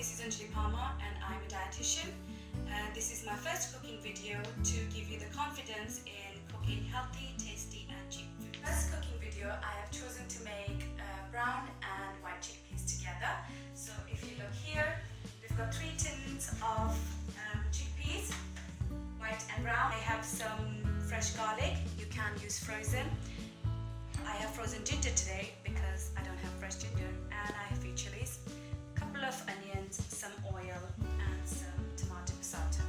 this is Anjali and I'm a dietitian. This is my first cooking video to give you the confidence in cooking healthy, tasty and cheap food. First cooking video, I have chosen to make brown and white chickpeas together. So if you look here, we've got 3 tins of chickpeas, white and brown. I have some fresh garlic, you can use frozen. I have frozen ginger today because I don't have fresh ginger, and I have a few chilies, a couple of onions, some oil and some tomato passata,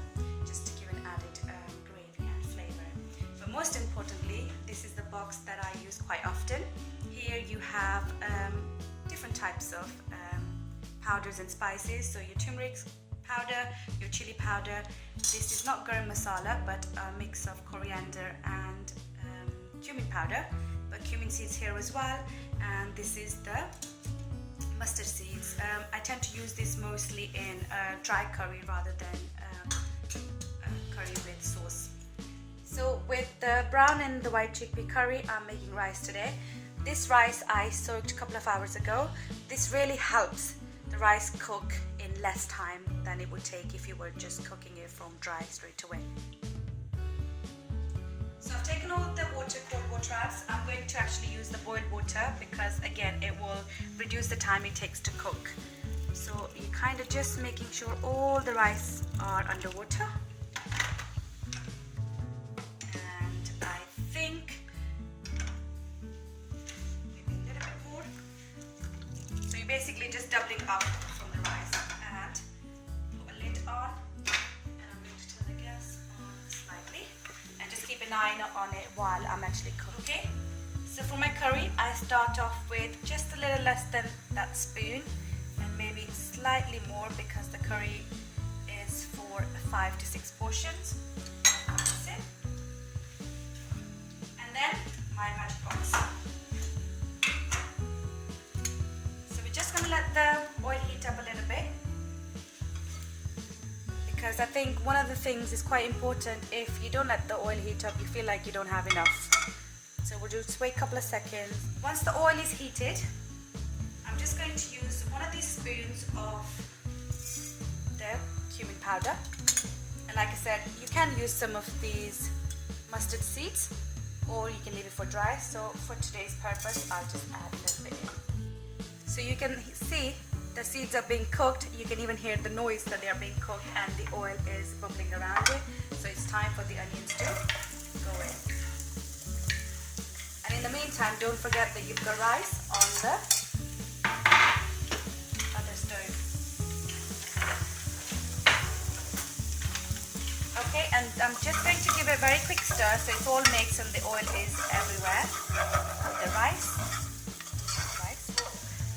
just to give an added gravy and flavor. But most importantly, this is the box that I use quite often. Here you have different types of powders and spices, so your turmeric powder, your chili powder. This is not garam masala but a mix of coriander and cumin powder, but cumin seeds here as well, and this is the mustard seeds. I tend to use this mostly in dry curry rather than curry with sauce. So with the brown and the white chickpea curry, I'm making rice today. This rice I soaked a couple of hours ago. This really helps the rice cook in less time than it would take if you were just cooking it from dry straight away. So I've taken all the cold water out. I'm going to actually use the boiled water because again it will reduce the time it takes to cook. So you're kind of just making sure all the rice are underwater. And I think maybe a little bit more. So you're basically just doubling up from the rice, and put a lid on. Keep an eye on it while I'm actually cooking. So for my curry, I start off with just a little less than that spoon, and maybe slightly more because the curry is for 5 to 6 portions. That's it. And then my magic box. So we're just going to let the oil heat up a little bit, because I think one of the things is quite important. If you don't let the oil heat up, you feel like you don't have enough. So we'll just wait a couple of seconds. Once the oil is heated, I'm just going to use one of these spoons of the cumin powder. And like I said, you can use some of these mustard seeds, or you can leave it for dry. So for today's purpose, I'll just add a little bit in. So you can see the seeds are being cooked. You can even hear the noise that they are being cooked, and the oil is bubbling around it. So it's time for the onions to go in. And in the meantime, don't forget that you've got rice on the other stove. Okay, and I'm just going to give it a very quick stir so it's all mixed and the oil is everywhere with the rice.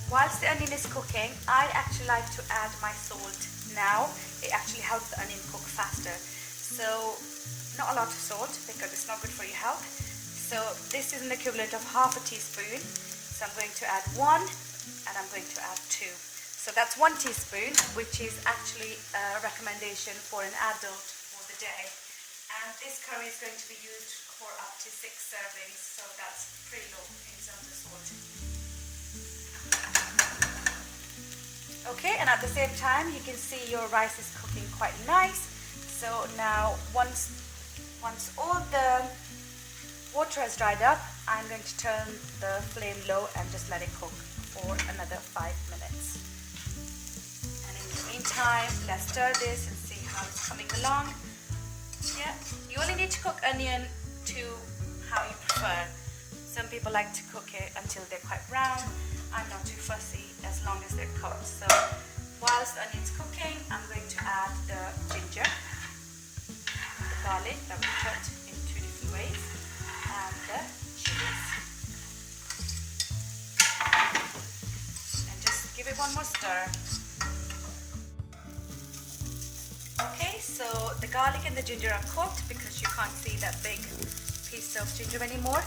Whilst the onion is cooking, I actually like to add my salt now. It actually helps the onion cook faster. So not a lot of salt because it's not good for your health. So this is an equivalent of half a teaspoon. So I'm going to add 1 and I'm going to add 2. So that's 1 teaspoon, which is actually a recommendation for an adult for the day. And this curry is going to be used for up to 6 servings. So that's pretty low in terms of salt. Okay, and at the same time you can see your rice is cooking quite nice. So now once all the water has dried up, I'm going to turn the flame low and just let it cook for another 5 minutes. And in the meantime, let's stir this and see how it's coming along. Yeah, you only need to cook onion to how you prefer. Some people like to cook it until they're quite brown. I'm not too fussy as long as they're cooked. So whilst the onion's cooking, I'm going to add the ginger, the garlic that we cut in 2 different ways, and the chillies. And just give it one more stir. Okay, so the garlic and the ginger are cooked because you can't see that big piece of ginger anymore.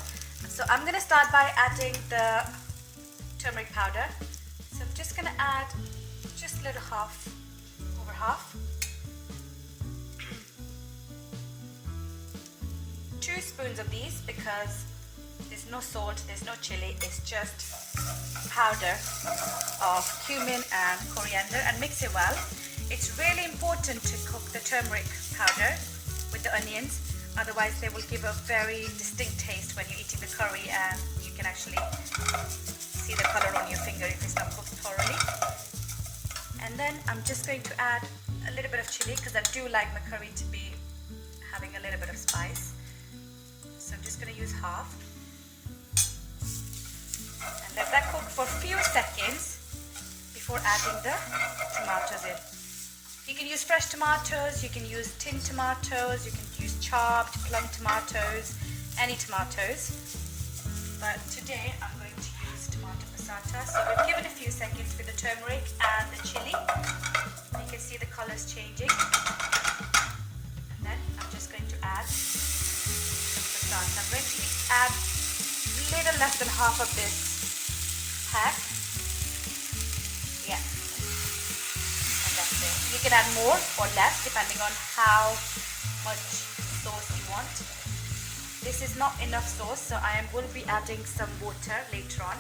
So I'm going to start by adding the turmeric powder. So I'm just going to add just a little over half. 2 spoons of these because There's no salt, there's no chili, it's just powder of cumin and coriander, and mix it well. It's really important to cook the turmeric powder with the onions, otherwise they will give a very distinct taste when you're eating the curry, and you can actually see the color on your finger if it's not cooked thoroughly. And then I'm just going to add a little bit of chili because I do like my curry to be having a little bit of spice. So I'm just going to use half. And let that cook for a few seconds before adding the tomatoes in. You can use fresh tomatoes, you can use tinned tomatoes, you can use chopped plum tomatoes, any tomatoes. But today I'm going to use tomato passata. So we'll give it a few seconds with the turmeric and the chili. You can see the colors changing. And then I'm just going to add some passata. I'm going to add a little less than half of this pack. Yeah. And that's it. You can add more or less depending on how much sauce you want. This is not enough sauce, so I will be adding some water later on.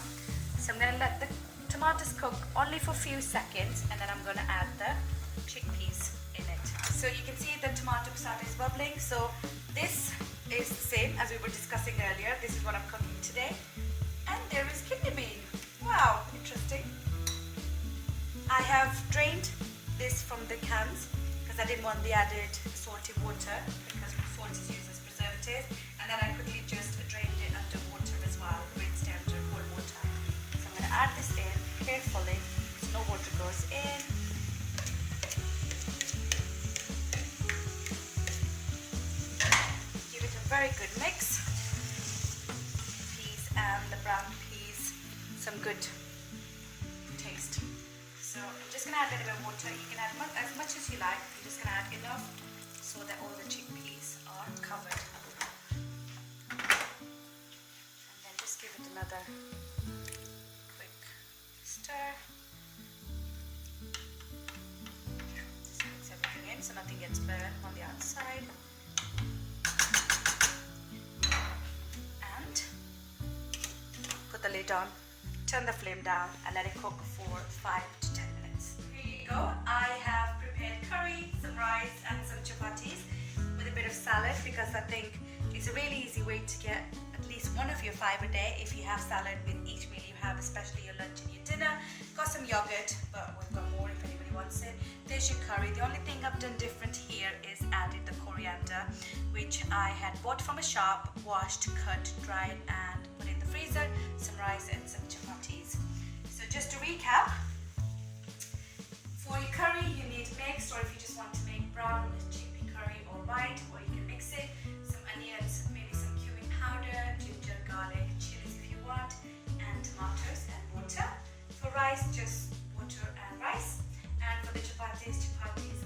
So I'm going to let the tomatoes cook only for a few seconds, and then I'm going to add the chickpeas in it. So you can see the tomato passata is bubbling. So this is the same as we were discussing earlier. This is what I'm cooking today. And there is kidney bean. Wow, interesting. I have drained this from the cans because I didn't want the added salty water, because salt is used as preservative. And then I quickly just drained it under water as well, rinsed it under cold water. So I'm going to add this in carefully so no water goes in. Give it a very good mix. Peas and the brown peas, some good taste. So I'm just going to add a little bit of water. You can add as much as you like. You're just going to add enough so that all the chickpeas are covered. Give it another quick stir. Just mix everything in so nothing gets burned on the outside. And put the lid on, turn the flame down, and let it cook for 5 to 10 minutes. Here you go. I have prepared curry, some rice, and some chapatis with a bit of salad, because I think it's a really easy way to get at least one of your 5 a day if you have salad with each meal you have, especially your lunch and your dinner. Got some yogurt, but we've got more if anybody wants it. There's your curry. The only thing I've done different here is added the coriander, which I had bought from a shop, washed, cut, dried, and put in the freezer. Some rice and some chapatis. So just to recap, for your curry you need mixed, or if you just want to make brown chickpea curry or white, or you can mix it, some onions, maybe some cumin powder, ginger, garlic, chillies if you want, and tomatoes and water. For rice, just water and rice. And for the chapatis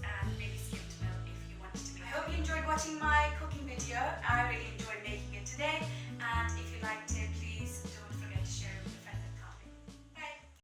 and maybe skimmed milk if you want it to be. I hope you enjoyed watching my cooking video. I really enjoyed making it today.